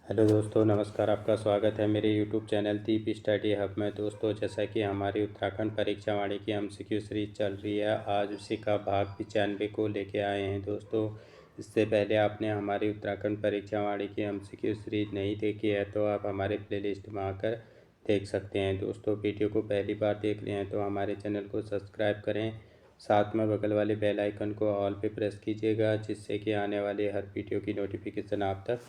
Hello दोस्तों, नमस्कार। आपका स्वागत है मेरे यूट्यूब चैनल दीप स्टडी हब में। दोस्तों, जैसा कि हमारी उत्तराखंड परीक्षा वाणी की एमसीक्यू सीरीज चल रही है, आज उसी का भाग 95 को लेके आए हैं। दोस्तों, इससे पहले आपने हमारी उत्तराखंड परीक्षा वाणी की एमसीक्यू सीरीज नहीं देखी है तो आप हमारे प्लेलिस्ट में आकर देख सकते हैं। दोस्तों, वीडियो को पहली बार देख रहे हैं तो हमारे चैनल को सब्सक्राइब करें, साथ में बगल वाले बेल आइकन को ऑल पे प्रेस कीजिएगा, जिससे कि आने वाले हर वीडियो की नोटिफिकेशन आप तक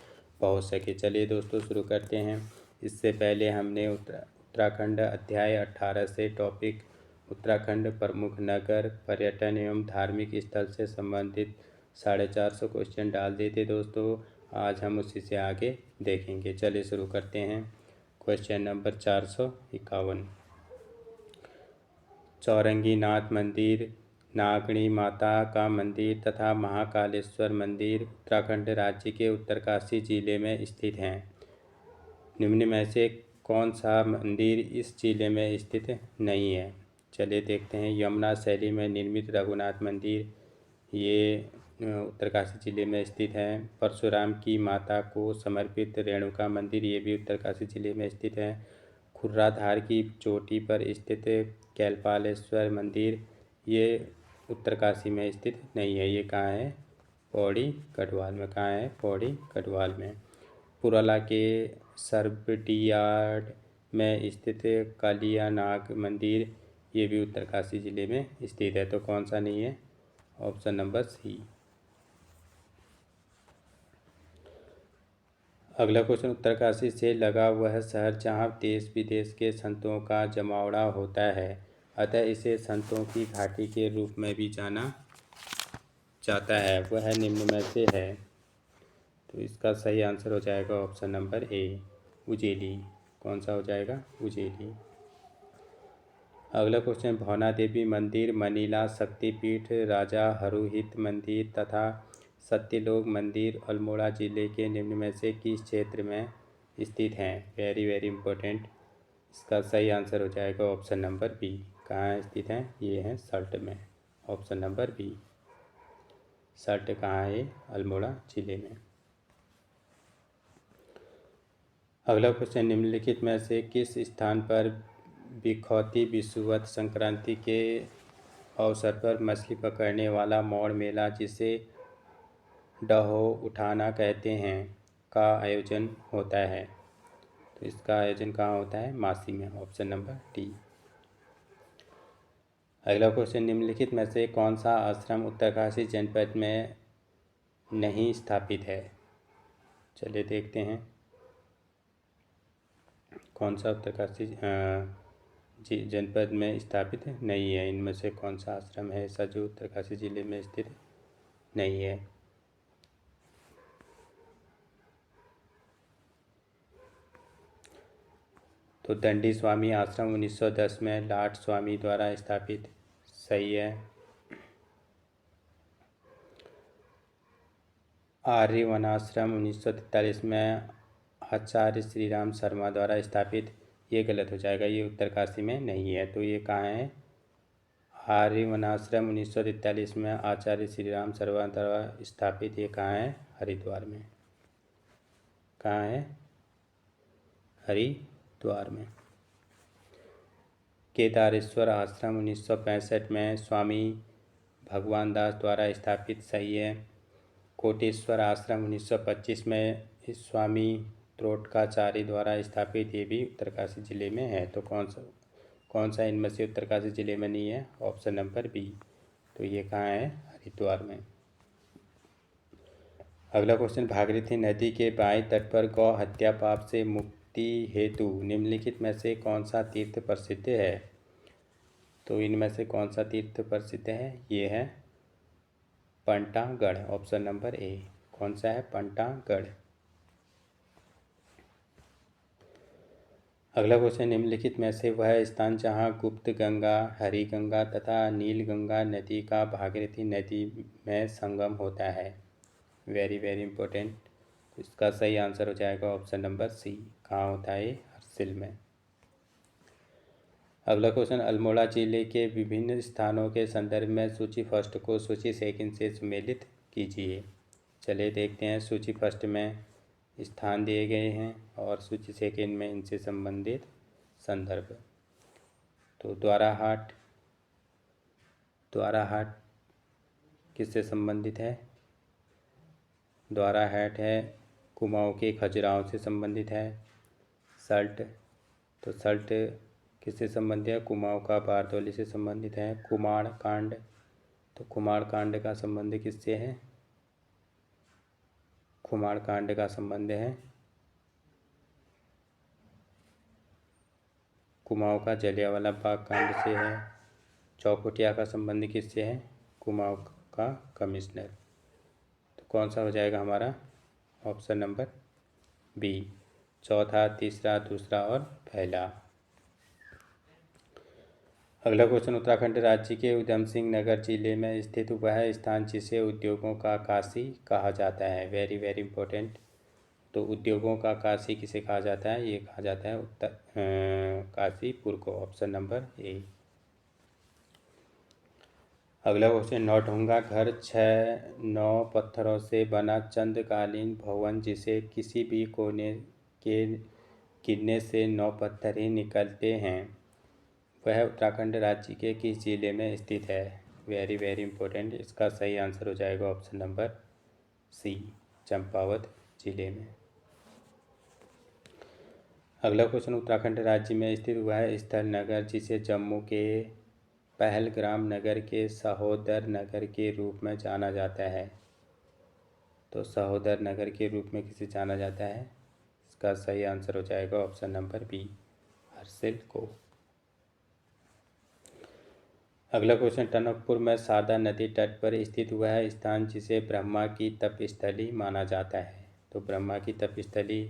पहुँच सके। चलिए दोस्तों, शुरू करते हैं। इससे पहले हमने उत्तराखंड अध्याय 18 से टॉपिक उत्तराखंड प्रमुख नगर, पर्यटन एवं धार्मिक स्थल से संबंधित 450 क्वेश्चन डाल दिए थे। दोस्तों, आज हम उसी से आगे देखेंगे। चलिए शुरू करते हैं। Question number 451। चौरंगी नाथ मंदिर, नागणी माता का मंदिर तथा महाकालेश्वर मंदिर उत्तराखंड राज्य के उत्तरकाशी जिले में स्थित हैं। निम्न में से कौन सा मंदिर इस जिले में स्थित नहीं है? चलिए देखते हैं। यमुना शैली में निर्मित रघुनाथ मंदिर, ये उत्तरकाशी जिले में स्थित है। परशुराम की माता को समर्पित रेणुका मंदिर, ये भी उत्तरकाशी जिले में स्थित है। खुर्राधार की चोटी पर स्थित कैलपालेश्वर मंदिर, ये उत्तरकाशी में स्थित नहीं है। ये कहाँ है? पौड़ी गढ़वाल में। कहाँ है? पौड़ी गढ़वाल में। पुराला के सरबडियाड में स्थित कालियानाग मंदिर, ये भी उत्तरकाशी जिले में स्थित है। तो कौन सा नहीं है? Option number C. अगला क्वेश्चन। उत्तरकाशी से लगा वह शहर जहाँ देश विदेश के संतों का जमावड़ा होता है, अतः इसे संतों की घाटी के रूप में भी जाना जाता है, वह निम्न में से है? तो इसका सही आंसर हो जाएगा ऑप्शन नंबर ए, उजेली। कौन सा हो जाएगा? उजेली। अगला क्वेश्चन। भौना देवी मंदिर, मनीला शक्तिपीठ, राजा हरुहित मंदिर तथा सत्यलोक मंदिर अल्मोड़ा जिले के निम्न में से किस क्षेत्र में स्थित हैं? Very very important. इसका सही आंसर हो जाएगा ऑप्शन नंबर बी। कहाँ स्थित हैं? ये हैं सल्ट में। Option number B. सल्ट कहाँ है? अल्मोड़ा जिले में। अगला क्वेश्चन। निम्नलिखित में से किस स्थान पर बिखौती विषुवत संक्रांति के अवसर पर मछली पकड़ने वाला मौड़ मेला, जिसे डहो उठाना कहते हैं, का आयोजन होता है? तो इसका आयोजन कहाँ होता है? मासी में। Option number D. अगला क्वेश्चन। निम्नलिखित में से कौन सा आश्रम उत्तरकाशी जनपद में नहीं स्थापित है? चलिए देखते हैं। कौन सा उत्तरकाशी जनपद में स्थापित नहीं है? इनमें से कौन सा आश्रम है ऐसा जो उत्तरकाशी जिले में स्थित नहीं है? तो दंडी स्वामी आश्रम 1910 में लाट स्वामी द्वारा स्थापित। सही है। आर्य वनाश्रम 1943 में आचार्य श्रीराम शर्मा द्वारा स्थापित। ये गलत हो जाएगा, ये उत्तरकाशी में नहीं है। तो ये कहाँ है? आर्य वनाश्रम 1943 में आचार्य श्रीराम शर्मा द्वारा स्थापित। ये कहाँ है? हरिद्वार में। कहाँ है? हरिद्वार में। केदारेश्वर आश्रम 1965 में स्वामी भगवान दास द्वारा स्थापित। सही है। कोटेश्वर आश्रम 1925 में स्वामी त्रोटकाचार्य द्वारा स्थापित। ये भी उत्तरकाशी जिले में है। तो कौन सा इनमें से उत्तरकाशी जिले में नहीं है? Option number B. तो ये कहाँ है? हरिद्वार में। अगला क्वेश्चन। भागीरथी नदी के बाएं तट पर गौ हत्या पाप से मुक्ति हेतु निम्नलिखित में से कौन सा तीर्थ प्रसिद्ध है? तो इनमें से कौन सा तीर्थ प्रसिद्ध है? ये है पंटागढ़। Option number A. कौन सा है? पंटागढ़। अगला क्वेश्चन। निम्नलिखित में से वह स्थान जहां गुप्त गंगा, हरी गंगा तथा नील गंगा नदी का भागीरथी नदी में संगम होता है? Very very important. इसका सही आंसर हो जाएगा ऑप्शन नंबर सी। कहाँ होता है? हर्सिल में। अगला क्वेश्चन। अल्मोड़ा जिले के विभिन्न स्थानों के संदर्भ में सूची फर्स्ट को सूची सेकंड से सम्मिलित कीजिए। चलिए देखते हैं। सूची फर्स्ट में स्थान दिए गए हैं और सूची सेकंड में इनसे संबंधित संदर्भ। तो द्वाराहाट किससे संबंधित है? द्वाराहाट है कुमाऊं के खजुराहों से संबंधित है। सल्ट, तो सल्ट किससे संबंधित है? कुमाऊं का बारदौली से संबंधित है। कुमाड़ कांड, तो कुमाड़ कांड का संबंध किससे है? कुमाड़ कांड का संबंध है कुमाऊं का जलियांवाला बाग कांड से है। चौखुटिया का संबंध किससे है? कुमाऊं का कमिश्नर। तो कौन सा हो जाएगा हमारा? Option number B. चौथा, तीसरा, दूसरा और पहला। अगला क्वेश्चन, उत्तराखंड राज्य के उधम सिंह नगर जिले में स्थित वह स्थान जिसे उद्योगों का काशी कहा जाता है। Very very important. तो उद्योगों का काशी किसे कहा जाता है? ये कहा जाता है काशीपुर को। Option number A. अगला क्वेश्चन, नौढंगा घर 6-9 पत्थरों से बना चंद्रकालीन भवन जिसे किसी भी कोने के गिरने से 9 पत्थर ही निकलते हैं, वह उत्तराखंड राज्य के किस जिले में स्थित है? Very very important. इसका सही आंसर हो जाएगा ऑप्शन नंबर सी, चंपावत जिले में। अगला क्वेश्चन, उत्तराखंड राज्य में स्थित वह स्थल नगर जिसे जम्मू के पहलग्राम नगर के सहोदर नगर के रूप में जाना जाता है। तो सहोदर नगर के रूप में किसे जाना जाता है? इसका सही आंसर हो जाएगा ऑप्शन नंबर बी, हर्सिल को। अगला क्वेश्चन, टनकपुर में शारदा नदी तट पर स्थित वह स्थान जिसे ब्रह्मा की तपस्थली माना जाता है। तो ब्रह्मा की तपस्थली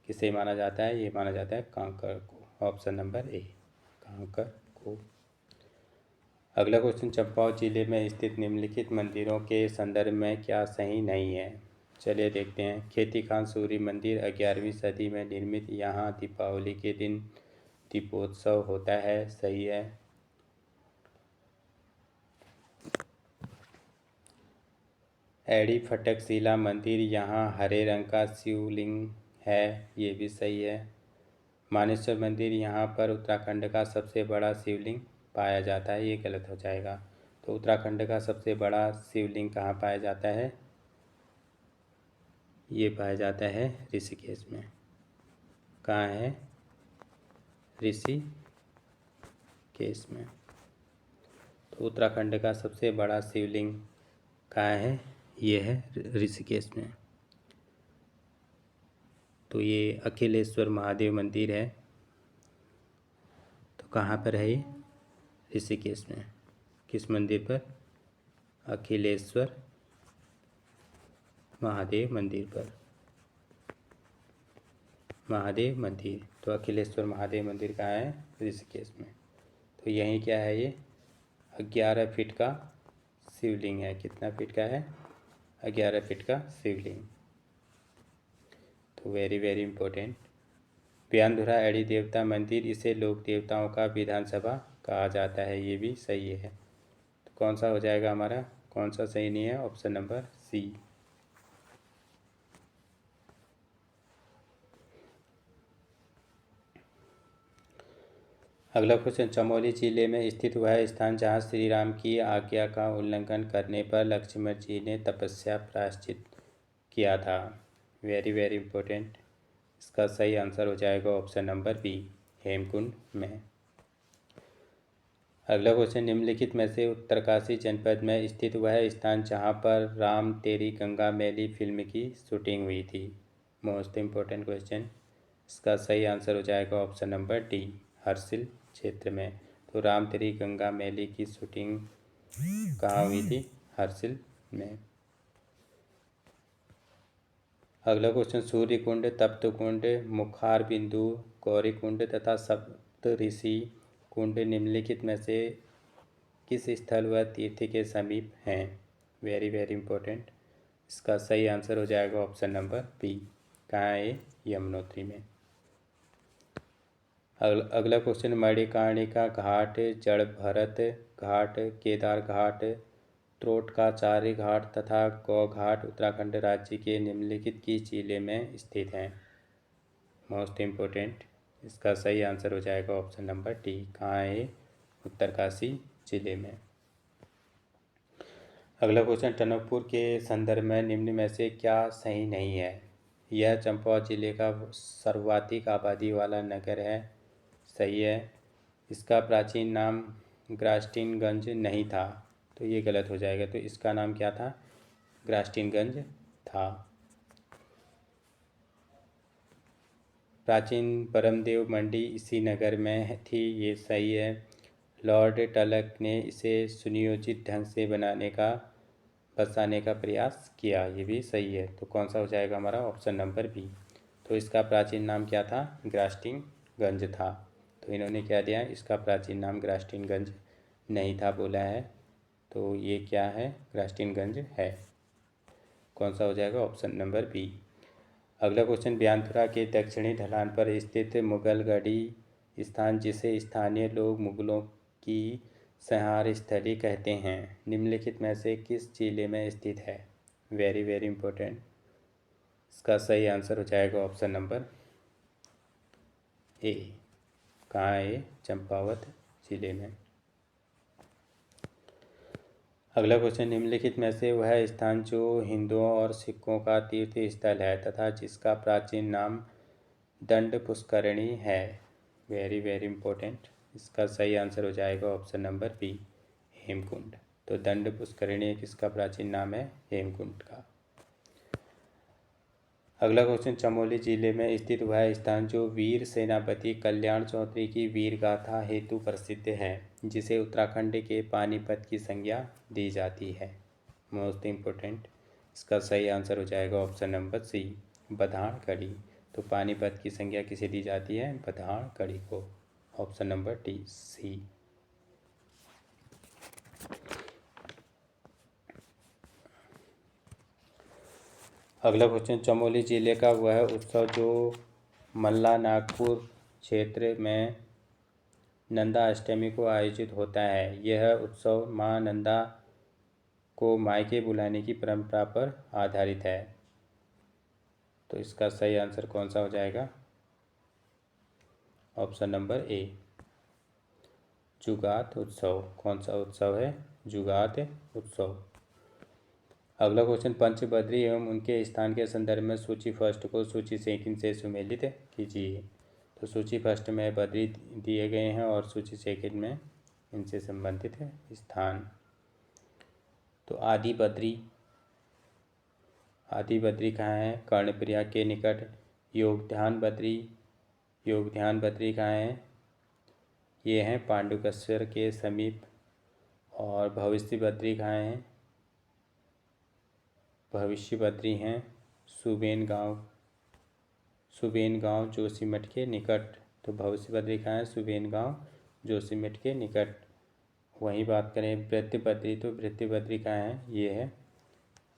किसे माना जाता है? ये माना जाता है कांकर को। ऑप्शन नंबर ए, कांकर को। अगला क्वेश्चन, चंपावत जिले में स्थित निम्नलिखित मंदिरों के संदर्भ में क्या सही नहीं है? चलिए देखते हैं। खेती खान सूर्य मंदिर 11वीं सदी में निर्मित, यहाँ दीपावली के दिन दीपोत्सव होता है। सही है। एड़ी फटक शिला मंदिर, यहाँ हरे रंग का शिवलिंग है। ये भी सही है। मानेश्वर मंदिर, यहाँ पर उत्तराखंड का सबसे बड़ा शिवलिंग पाया जाता है। ये गलत हो जाएगा। तो उत्तराखंड का सबसे बड़ा शिवलिंग कहाँ पाया जाता है? ये पाया जाता है ऋषिकेश में। कहाँ है? ऋषिकेश में। तो उत्तराखंड का सबसे बड़ा शिवलिंग कहाँ है? ये है ऋषिकेश में। तो ये अखिलेश्वर महादेव मंदिर है। तो कहाँ पर है ये? ऋषिकेश में। किस मंदिर पर? अखिलेश्वर महादेव मंदिर पर। महादेव मंदिर, तो अखिलेश्वर महादेव मंदिर कहाँ है? ऋषिकेश में। तो यहीं क्या है? ये 11 फीट का शिवलिंग है। कितना फीट का है? 11 फीट का शिवलिंग। तो वेरी वेरी इंपॉर्टेंट। व्यानधुरा एड़ी देवता मंदिर, इसे लोक देवताओं का विधानसभा कहा जाता है। ये भी सही है। तो कौन सा हो जाएगा हमारा? कौन सा सही नहीं है? Option number C. अगला क्वेश्चन, चमोली जिले में स्थित वह स्थान जहाँ श्री राम की आज्ञा का उल्लंघन करने पर लक्ष्मण जी ने तपस्या प्रायश्चित किया था। Very very important. इसका सही आंसर हो जाएगा ऑप्शन नंबर बी, हेमकुंड में। अगला क्वेश्चन, निम्नलिखित में से उत्तरकाशी जनपद में स्थित वह स्थान जहाँ पर राम तेरी गंगा मैली फिल्म की शूटिंग हुई थी। Most important question. इसका सही आंसर हो जाएगा ऑप्शन नंबर डी, हर्सिल क्षेत्र में। तो राम तेरी गंगा मैली की शूटिंग कहाँ हुई थी? हर्सिल में। अगला क्वेश्चन, सूर्य कुंड, तप्त कुंड, मुखार बिंदु, गौरी कुंड तथा सप्तऋषि कुंड निम्नलिखित में से किस स्थल व तीर्थ के समीप हैं? Very very important. इसका सही आंसर हो जाएगा ऑप्शन नंबर बी, कहाँ है? यमुनोत्री में। अगला क्वेश्चन, मणिकर्णिका घाट, जड़ भरत घाट, केदार घाट, त्रोट का चारी घाट तथा गौघाट उत्तराखंड राज्य के निम्नलिखित किस जिले में स्थित हैं? मोस्ट इम्पोर्टेंट, इसका सही आंसर हो जाएगा ऑप्शन नंबर डी। कहाँ है? उत्तरकाशी जिले में। अगला क्वेश्चन, टनकपुर के संदर्भ में निम्न में से क्या सही नहीं है? यह चंपावत जिले का सर्वाधिक आबादी वाला नगर है। सही है। इसका प्राचीन नाम ग्रास्टिनगंज नहीं था, तो ये गलत हो जाएगा। तो इसका नाम क्या था? ग्रास्टिनगंज था। प्राचीन परमदेव मंडी इसी नगर में थी, ये सही है। लॉर्ड टलक ने इसे सुनियोजित ढंग से बसाने का प्रयास किया, ये भी सही है। तो कौन सा हो जाएगा हमारा? Option number B. तो इसका प्राचीन नाम क्या था? ग्रास्टिनगंज था। तो इन्होंने क्या दिया? इसका प्राचीन नाम ग्रास्टिनगंज नहीं था बोला है, तो ये क्या है? ग्रास्टिनगंज है। कौन सा हो जाएगा? Option number B. अगला क्वेश्चन, ब्यानथुरा के दक्षिणी ढलान पर स्थित मुगलगढ़ी स्थान, जिसे स्थानीय लोग मुगलों की संहार स्थली कहते हैं, निम्नलिखित में से किस जिले में स्थित है? Very very important. इसका सही आंसर हो जाएगा ऑप्शन नंबर ए। कहाँ है? चंपावत जिले में। अगला क्वेश्चन, निम्नलिखित में से वह स्थान जो हिंदुओं और सिखों का तीर्थ स्थल है तथा जिसका प्राचीन नाम दंड पुष्करणी है? Very very important. इसका सही आंसर हो जाएगा ऑप्शन नंबर बी, हेमकुंड। तो दंड पुष्करणी किसका प्राचीन नाम है? हेमकुंड का। अगला क्वेश्चन, चमोली जिले में स्थित वह स्थान जो वीर सेनापति कल्याण चौधरी की वीर गाथा हेतु प्रसिद्ध है, जिसे उत्तराखंड के पानीपत की संज्ञा दी जाती है? Most important. इसका सही आंसर हो जाएगा ऑप्शन नंबर सी, बधाणगढ़ी। तो पानीपत की संज्ञा किसे दी जाती है? बधाणगढ़ी को। ऑप्शन नंबर डी, सी। अगला क्वेश्चन, चमोली जिले का वह उत्सव जो मल्ला नागपुर क्षेत्र में नंदा अष्टमी को आयोजित होता है, यह उत्सव मां नंदा को मायके बुलाने की परंपरा पर आधारित है। तो इसका सही आंसर कौन सा हो जाएगा? ऑप्शन नंबर ए, जुगात उत्सव। कौन सा उत्सव है? जुगात उत्सव। अगला क्वेश्चन, पंचबद्री एवं उनके स्थान के संदर्भ में सूची फर्स्ट को सूची सेकंड से सुमेलित कीजिए। तो सूची फर्स्ट में बद्री दिए गए हैं और सूची सेकंड में इनसे संबंधित स्थान। तो आदि बद्री कहाँ है? कर्णप्रयाग के निकट। योगध्यान बद्री कहाँ है? ये हैं पांडुकेश्वर के समीप। और भविष्य बद्री कहाँ है? भविष्य बद्री हैं सुबेन गांव जोशीमठ के निकट। तो भविष्य बद्री कहाँ है? सुबेन गांव जोशीमठ के निकट। वहीं बात करें वृत्ति बद्री, तो वृत्ति बद्री कहाँ है? ये है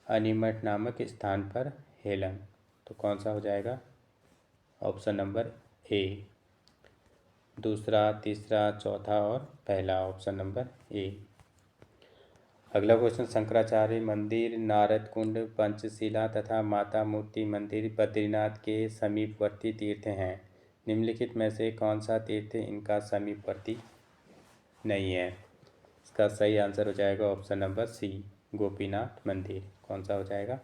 अनीमठ नामक स्थान पर, हेलन। तो कौन सा हो जाएगा? Option number A. दूसरा, तीसरा, चौथा और पहला, ऑप्शन नंबर ए। अगला क्वेश्चन, शंकराचार्य मंदिर, नारद कुंड, पंचशिला तथा माता मूर्ति मंदिर बद्रीनाथ के समीपवर्ती तीर्थ हैं। निम्नलिखित में से कौन सा तीर्थ इनका समीपवर्ती नहीं है? इसका सही आंसर हो जाएगा ऑप्शन नंबर सी, गोपीनाथ मंदिर। कौन सा हो जाएगा?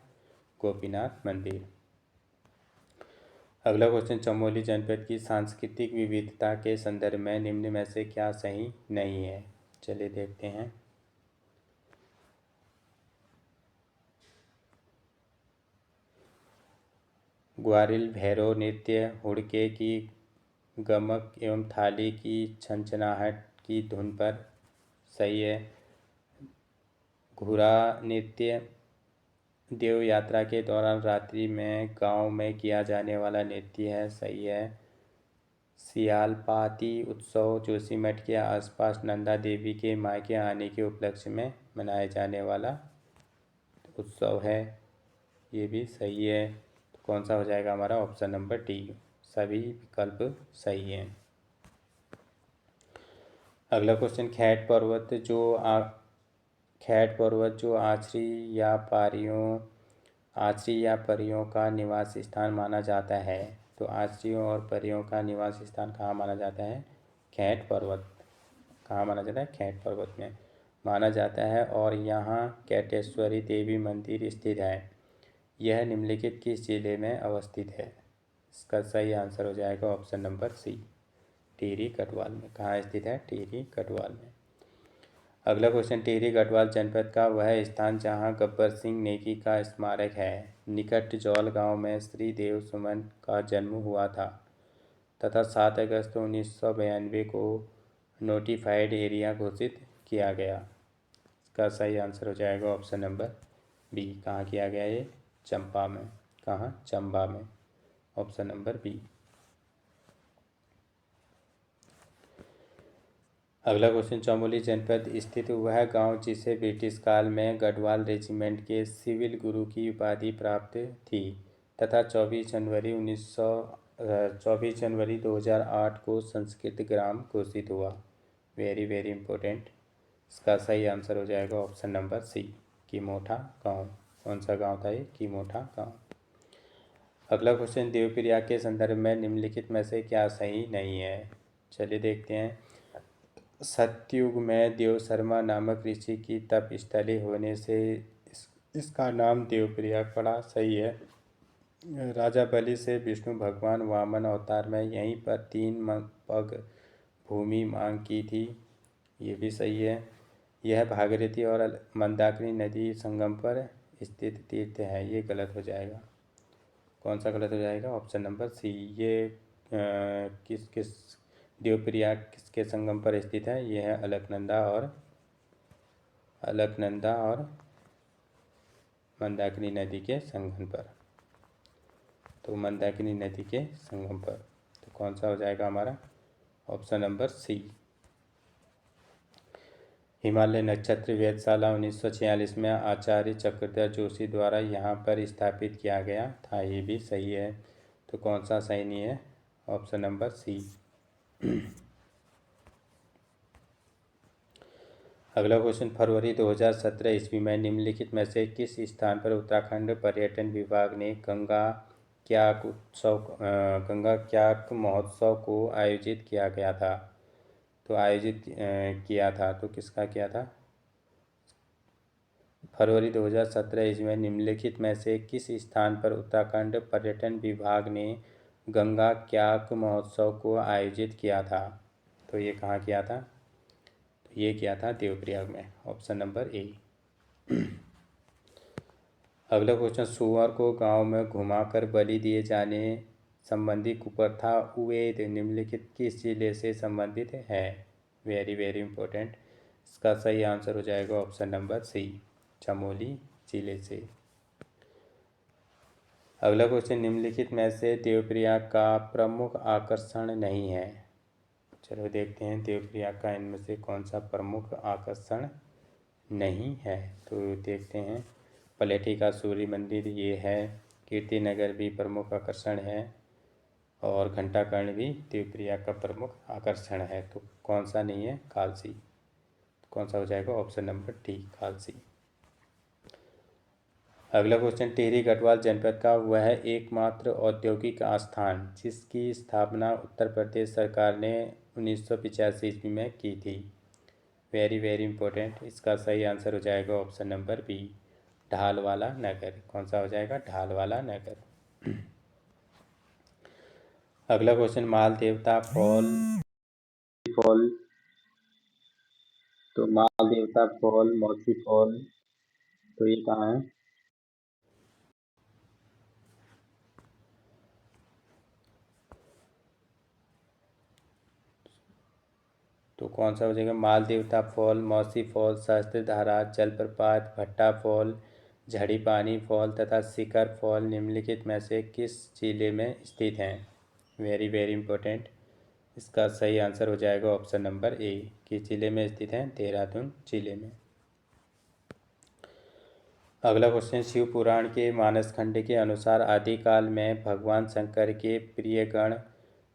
गोपीनाथ मंदिर। अगला क्वेश्चन, चमोली जनपद की सांस्कृतिक विविधता के संदर्भ में निम्न में से क्या सही नहीं है? चलिए देखते हैं। ग्वारिल भैरव नृत्य, हुड़के की गमक एवं थाली की छनछनाहट की धुन पर, सही है। घुरा नृत्य देव यात्रा के दौरान रात्रि में गांव में किया जाने वाला नृत्य है, सही है। सियालपाती उत्सव जोशीमठ के आसपास नंदा देवी के मायके आने के उपलक्ष्य में मनाया जाने वाला उत्सव है, ये भी सही है। तो कौन सा हो जाएगा हमारा? ऑप्शन नंबर डी, सभी विकल्प सही हैं। अगला क्वेश्चन, खैट पर्वत जो खैट पर्वत जो आचरी या परियों का निवास स्थान माना जाता है। तो आचरियों और परियों का निवास स्थान कहाँ माना जाता है? खैट पर्वत। कहाँ माना जाता है? खैट पर्वत में माना जाता है। और यहाँ कैटेश्वरी देवी मंदिर स्थित है। यह निम्नलिखित किस जिले में अवस्थित है? इसका सही आंसर हो जाएगा option number C, Tehri Garhwal में। कहाँ स्थित है? टिहरी गढ़वाल में। अगला क्वेश्चन, टिहरी गढ़वाल जनपद का वह स्थान जहाँ गब्बर सिंह नेगी का स्मारक है। निकट जौल गांव में श्री देव सुमन का जन्म हुआ था तथा 7 अगस्त 1992 को नोटिफाइड एरिया घोषित किया गया। इसका सही आंसर हो जाएगा ऑप्शन नंबर बी। कहाँ किया गया ये? चंपा में। कहाँ? चंबा में। Option number B. अगला क्वेश्चन, चमोली जनपद स्थित वह गांव जिसे ब्रिटिश काल में गढ़वाल रेजिमेंट के सिविल गुरु की उपाधि प्राप्त थी तथा 24 जनवरी 2008 को संस्कृत ग्राम घोषित हुआ। Very very important. इसका सही आंसर हो जाएगा ऑप्शन नंबर सी, कीमोठा गांव। कौन सा गांव था ये? कीमोठा गांव। अगला क्वेश्चन, देवप्रयाग के संदर्भ में निम्नलिखित में से क्या सही नहीं है? चलिए देखते हैं। सतयुग में देव शर्मा नामक ऋषि की तप स्थली होने से इसका नाम देवप्रयाग पड़ा। सही है। राजा बलि से विष्णु भगवान वामन अवतार में यहीं पर 3 पग भूमि मांग की थी। ये भी सही है। यह भागीरथी और मंदाकिनी नदी संगम पर स्थित तीर्थ है। ये गलत हो जाएगा। कौन सा गलत हो जाएगा? Option number C. ये किस देवप्रयाग किसके संगम पर स्थित है? यह है अलकनंदा और मंदाकिनी नदी के संगम पर। तो मंदाकिनी नदी के संगम पर। तो कौन सा हो जाएगा हमारा? ऑप्शन नंबर सी। हिमालय नक्षत्र वेधशाला 1946 में आचार्य चक्रधर जोशी द्वारा यहाँ पर स्थापित किया गया था। ये भी सही है। तो कौन सा सही नहीं है? Option number C. अगला क्वेश्चन, फरवरी 2017 ईस्वी में निम्नलिखित में से किस स्थान पर उत्तराखंड पर्यटन विभाग ने गंगा क्याक महोत्सव को आयोजित किया गया था? तो आयोजित किया था, तो किसका किया था? फरवरी 2017 ईस्वी में निम्नलिखित में से किस स्थान पर उत्तराखंड पर्यटन विभाग ने गंगा क्याक महोत्सव को आयोजित किया था? तो ये कहाँ किया था? तो ये किया था देवप्रयाग में। Option number A. अगला क्वेश्चन, सुअर को गांव में घुमाकर बलि दिए जाने संबंधी कुप्रथा वेद निम्नलिखित किस जिले से संबंधित है? Very very important. इसका सही आंसर हो जाएगा ऑप्शन नंबर सी, चमोली जिले से। अगला क्वेश्चन, निम्नलिखित में से देवप्रयाग का प्रमुख आकर्षण नहीं है। चलो देखते हैं देवप्रयाग का इनमें से कौन सा प्रमुख आकर्षण नहीं है। तो देखते हैं, पलेठी का सूर्य मंदिर ये है, कीर्तिनगर भी प्रमुख आकर्षण है और घंटाकर्ण भी देवप्रयाग का प्रमुख आकर्षण है। तो कौन सा नहीं है? कालसी। तो कौन सा हो जाएगा? Option number D, Kalsi. अगला क्वेश्चन, टिहरी गढ़वाल जनपद का वह एकमात्र औद्योगिक आस्थान जिसकी स्थापना उत्तर प्रदेश सरकार ने 1985 ईस्वी में की थी। Very very important. इसका सही आंसर हो जाएगा ऑप्शन नंबर बी, ढालवाला नगर। कौन सा हो जाएगा? ढालवाला नगर। अगला क्वेश्चन, माल देवता फॉल। तो माल देवता फॉल, मौसी फॉल, तो ये कहाँ है? तो कौन सा हो जाएगा? माल देवता फॉल, मौसी फॉल, सहस्त्रधारा जलप्रपात, भट्टा फॉल, झड़ी पानी फॉल तथा शिखर फॉल निम्नलिखित में से किस जिले में स्थित हैं? Very very important. इसका सही आंसर हो जाएगा ऑप्शन नंबर ए। किस जिले में स्थित हैं? देहरादून जिले में। अगला क्वेश्चन, शिव पुराण के मानस खंड के अनुसार आदिकाल में भगवान शंकर के प्रिय गण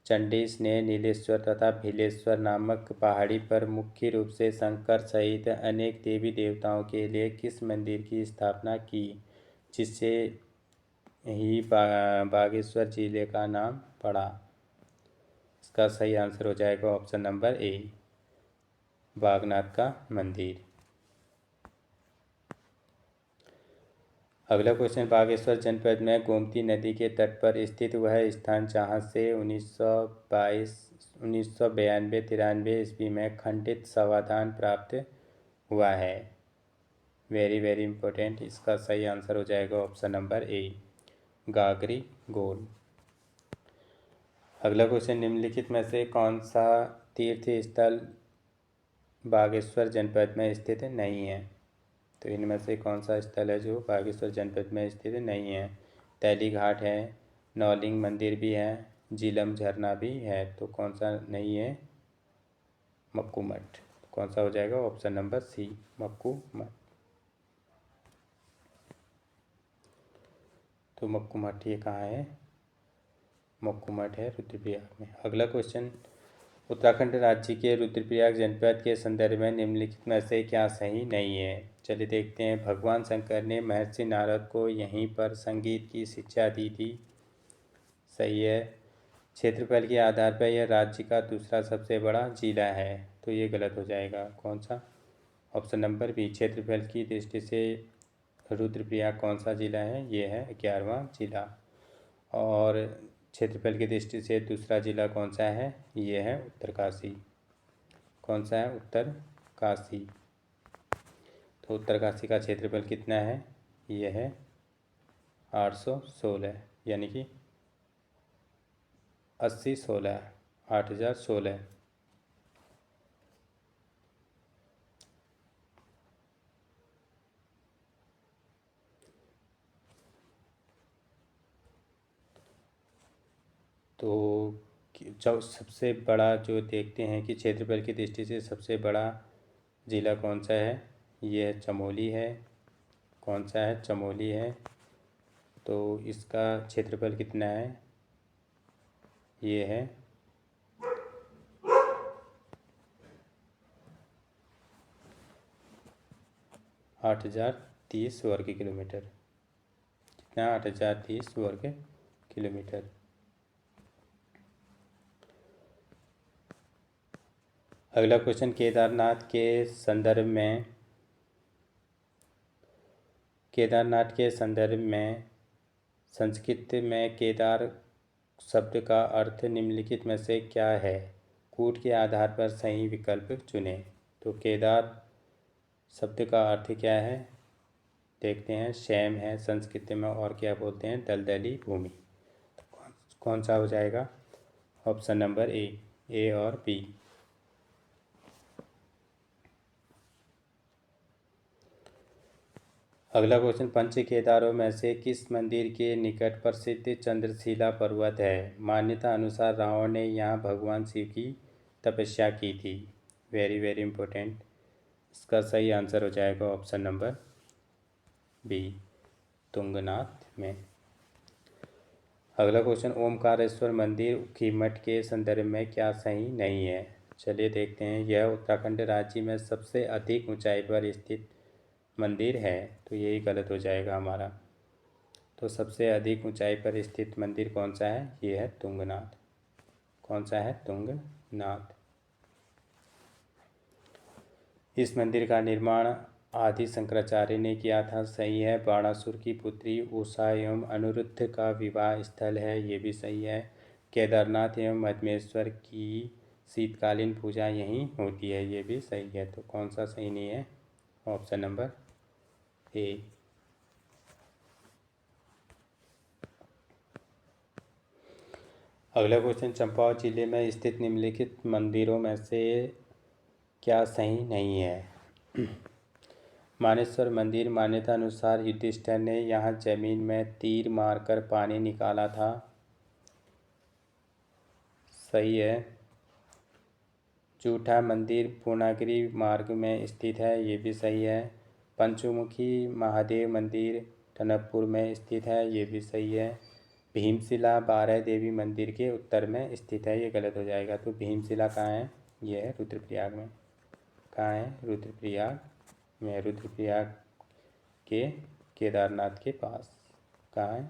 चंडीस ने नीलेश्वर तथा भीलेश्वर नामक पहाड़ी पर मुख्य रूप से शंकर सहित अनेक देवी देवताओं के लिए किस मंदिर की स्थापना की, जिससे ही बागेश्वर जिले का नाम पड़ा? इसका सही आंसर हो जाएगा ऑप्शन नंबर ए, बागनाथ का मंदिर। अगला क्वेश्चन, बागेश्वर जनपद में गोमती नदी के तट पर स्थित वह स्थान जहां से 1992-93 ईस्वी में खंडित समाधान प्राप्त हुआ है। वेरी वेरी इंपॉर्टेंट, इसका सही आंसर हो जाएगा ऑप्शन नंबर ए, गागरी गोल। अगला क्वेश्चन, निम्नलिखित में से कौन सा तीर्थ स्थल बागेश्वर जनपद में स्थित नहीं है? तो इनमें से कौन सा स्थल है जो बागेश्वर जनपद में स्थित नहीं है? तैली घाट है, नौलिंग मंदिर भी है, झीलम झरना भी है, तो कौन सा नहीं है? मक्कू मठ। कौन सा हो जाएगा? ऑप्शन नंबर सी, मक्कू मठ। तो मक्कू मठ ये कहाँ है? मक्कू मठ है रुद्रप्रयाग में। अगला क्वेश्चन, उत्तराखंड राज्य के रुद्रप्रयाग जनपद के संदर्भ में निम्नलिखित में से क्या सही नहीं है? चलिए देखते हैं। भगवान शंकर ने महर्षि नारद को यहीं पर संगीत की शिक्षा दी थी, सही है। क्षेत्रफल के आधार पर यह राज्य का दूसरा सबसे बड़ा जिला है, तो ये गलत हो जाएगा। कौन सा? ऑप्शन नंबर बी, क्षेत्रफल की दृष्टि से रुद्रप्रयाग कौन सा जिला है? ये है 11वां जिला। और क्षेत्रफल की दृष्टि से दूसरा जिला कौन सा है? ये है उत्तरकाशी। कौन सा है? उत्तरकाशी। तो उत्तरकाशी का क्षेत्रफल कितना है? ये है 816, यानी कि 8016, 8016। तो जो सबसे बड़ा जो देखते हैं कि क्षेत्रफल की दृष्टि से सबसे बड़ा ज़िला कौन सा है? ये है चमोली है। कौन सा है? चमोली है। तो इसका क्षेत्रफल कितना है? ये है 8030 वर्ग किलोमीटर। कितना? 8030 वर्ग किलोमीटर। अगला क्वेश्चन, केदारनाथ के संदर्भ में संस्कृत में केदार शब्द का अर्थ निम्नलिखित में से क्या है? कूट के आधार पर सही विकल्प चुनें। तो केदार शब्द का अर्थ क्या है? देखते हैं। शैम है संस्कृत में, और क्या बोलते हैं? दलदली भूमि। तो कौन सा हो जाएगा? ऑप्शन नंबर ए और बी। अगला क्वेश्चन, पंच केदारों में से किस मंदिर के निकट प्रसिद्ध चंद्रशिला पर्वत है? मान्यता अनुसार रावण ने यहाँ भगवान शिव की तपस्या की थी। वेरी वेरी इंपॉर्टेंट, इसका सही आंसर हो जाएगा ऑप्शन नंबर बी, तुंगनाथ में। अगला क्वेश्चन, ओमकारेश्वर मंदिर ऊखीमठ के संदर्भ में क्या सही नहीं है? चलिए देखते हैं। यह उत्तराखंड राज्य में सबसे अधिक ऊंचाई पर स्थित मंदिर है, तो यही गलत हो जाएगा हमारा। तो सबसे अधिक ऊंचाई पर स्थित मंदिर कौन सा है? ये है तुंगनाथ। कौन सा है? तुंगनाथ। इस मंदिर का निर्माण आदि शंकराचार्य ने किया था, सही है। बाणासुर की पुत्री उषा एवं अनिरुद्ध का विवाह स्थल है, ये भी सही है। केदारनाथ एवं मधमेश्वर की शीतकालीन पूजा यहीं होती है, ये भी सही है। तो कौन सा सही नहीं है? Option number A. अगला क्वेश्चन, चंपावत जिले में स्थित निम्नलिखित मंदिरों में से क्या सही नहीं है? मानेश्वर मंदिर, मान्यता अनुसार युधिष्ठिर ने यहाँ जमीन में तीर मारकर पानी निकाला था, सही है। जूठा मंदिर पूर्णागिरि मार्ग में स्थित है, ये भी सही है। पंचमुखी महादेव मंदिर टनकपुर में स्थित है, ये भी सही है। भीमशिला 12 देवी मंदिर के उत्तर में स्थित है, ये गलत हो जाएगा। तो भीमशिला कहाँ है? ये है रुद्रप्रयाग में। कहाँ है? रुद्रप्रयाग में। रुद्रप्रयाग के केदारनाथ के पास। कहाँ है?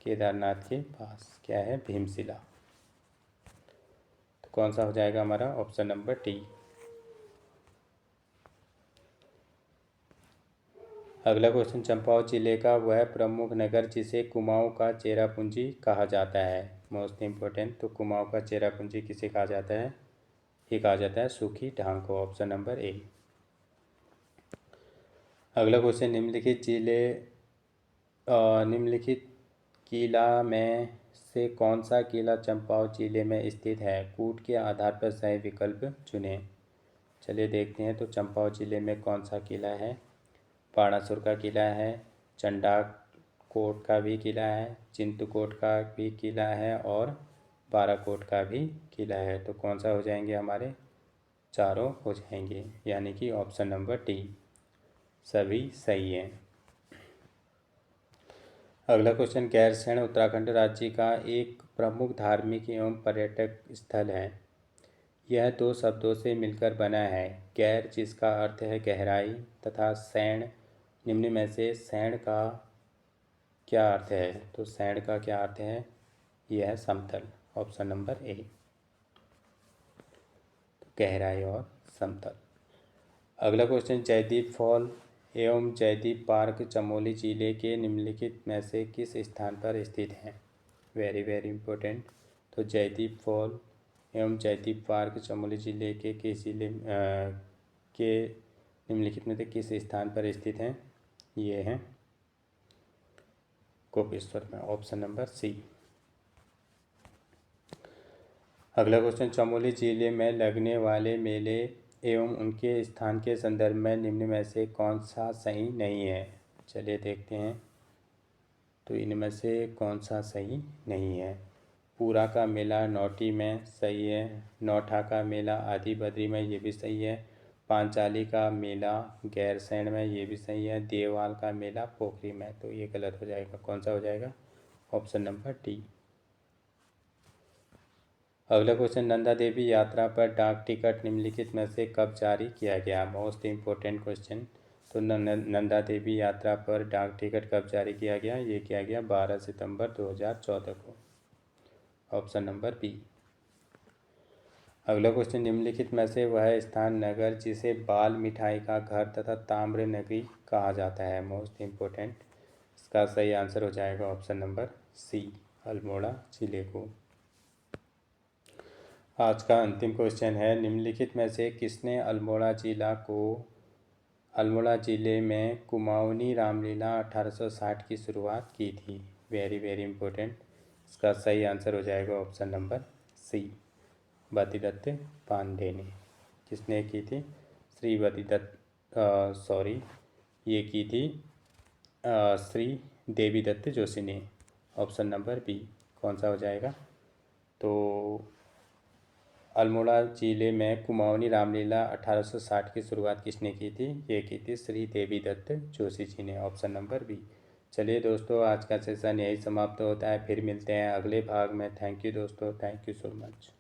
केदारनाथ के पास क्या है? भीमशिला। तो कौन सा हो जाएगा हमारा? Option number D. अगला क्वेश्चन, चंपावत जिले का वह प्रमुख नगर जिसे कुमाऊं का चेरापूंजी कहा जाता है। Most important. तो कुमाऊं का चेरापूंजी किसे कहा जाता है? ये कहा जाता है सूखी ढांग को। Option number A. अगला क्वेश्चन, निम्नलिखित किला में से कौन सा किला चंपावत जिले में स्थित है? कूट के आधार पर सही विकल्प चुनें। चलिए देखते हैं। तो चंपावत जिले में कौन सा किला है? बाणासुर का किला है, चंडाकोट का भी किला है, चिंतकोट का भी किला है और बाराकोट का भी किला है। तो कौन सा हो जाएंगे हमारे? चारों हो जाएंगे, यानी कि ऑप्शन नंबर डी सभी सही है। अगला क्वेश्चन, गैरसैंण उत्तराखंड राज्य का एक प्रमुख धार्मिक एवं पर्यटक स्थल है। यह दो शब्दों से मिलकर बना है। गैर जिसका अर्थ है गहराई तथा सैंण निम्न में से सैंण का क्या अर्थ है? तो सैंण का क्या अर्थ है? यह है समतल। Option number A. तो गहराई और समतल। अगला क्वेश्चन, जयदीप फॉल एवं जयदीप पार्क चमोली जिले के निम्नलिखित में से किस स्थान पर स्थित हैं? Very very important. तो जयदीप फॉल एवं जयदीप पार्क चमोली जिले के किस जिले के निम्नलिखित में से किस स्थान पर स्थित हैं? ये हैं गोपेश्वर में। Option number C. अगला क्वेश्चन, चमोली जिले में लगने वाले मेले एवं उनके स्थान के संदर्भ में निम्न में से कौन सा सही नहीं है? चलिए देखते हैं। तो इनमें से कौन सा सही नहीं है? पूरा का मेला नौटी में सही है, नौठा का मेला आदि बद्री में ये भी सही है, पांचाली का मेला गैरसैंण में ये भी सही है, देवाल का मेला पोखरी में। तो ये गलत हो जाएगा। कौन सा हो जाएगा? Option number D. अगला क्वेश्चन, नंदा देवी यात्रा पर डाक टिकट निम्नलिखित में से कब जारी किया गया? Most important question. तो नंदा देवी यात्रा पर डाक टिकट कब जारी किया गया? ये किया गया 12 सितंबर 2014 को। Option number B. अगला क्वेश्चन, निम्नलिखित में से वह स्थान नगर जिसे बाल मिठाई का घर तथा ताम्र नगरी कहा जाता है? Most important. इसका सही आंसर हो जाएगा ऑप्शन नंबर सी, अल्मोड़ा जिले को। आज का अंतिम क्वेश्चन है, निम्नलिखित में से किसने अल्मोड़ा जिले में कुमाऊनी रामलीला 1860 की शुरुआत की थी? Very very important. इसका सही आंसर हो जाएगा option number C, Badridatt Pande ने। किसने की थी? श्री ये की थी श्री देवी दत्त जोशी ने। ऑप्शन नंबर बी कौन सा हो जाएगा? तो अल्मोड़ा जिले में कुमाऊनी रामलीला 1860 की शुरुआत किसने की थी? ये की थी श्री देवी दत्त जोशी जी ने। Option number B. चलिए दोस्तों, आज का सेशन यही समाप्त होता है। फिर मिलते हैं अगले भाग में। थैंक यू दोस्तों, थैंक यू सो मच।